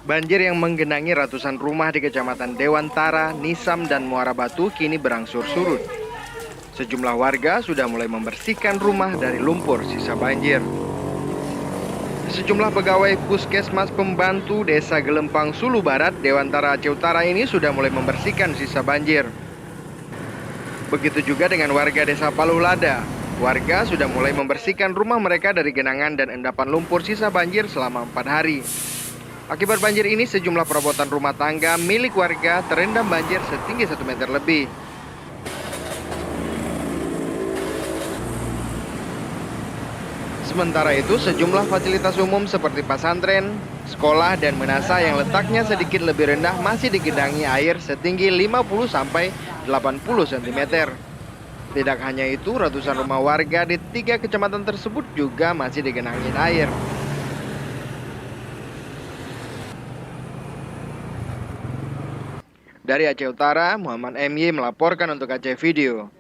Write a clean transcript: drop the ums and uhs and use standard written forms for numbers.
Banjir yang menggenangi ratusan rumah di Kecamatan Dewantara, Nisam, dan Muara Batu kini berangsur surut. Sejumlah warga sudah mulai membersihkan rumah dari lumpur sisa banjir. Sejumlah pegawai Puskesmas Pembantu Desa Gelempang Sulu Barat, Dewantara Aceh Utara ini sudah mulai membersihkan sisa banjir. Begitu juga dengan warga Desa Paluhlada. Warga sudah mulai membersihkan rumah mereka dari genangan dan endapan lumpur sisa banjir selama 4 hari. Akibat banjir ini, sejumlah perabotan rumah tangga milik warga terendam banjir setinggi 1 meter lebih. Sementara itu, sejumlah fasilitas umum seperti pesantren, sekolah, dan menasa yang letaknya sedikit lebih rendah masih digenangi air setinggi 50-80 cm. Tidak hanya itu, ratusan rumah warga di 3 kecamatan tersebut juga masih digenangi air. Dari Aceh Utara, Muhammad MY melaporkan untuk Aceh Video.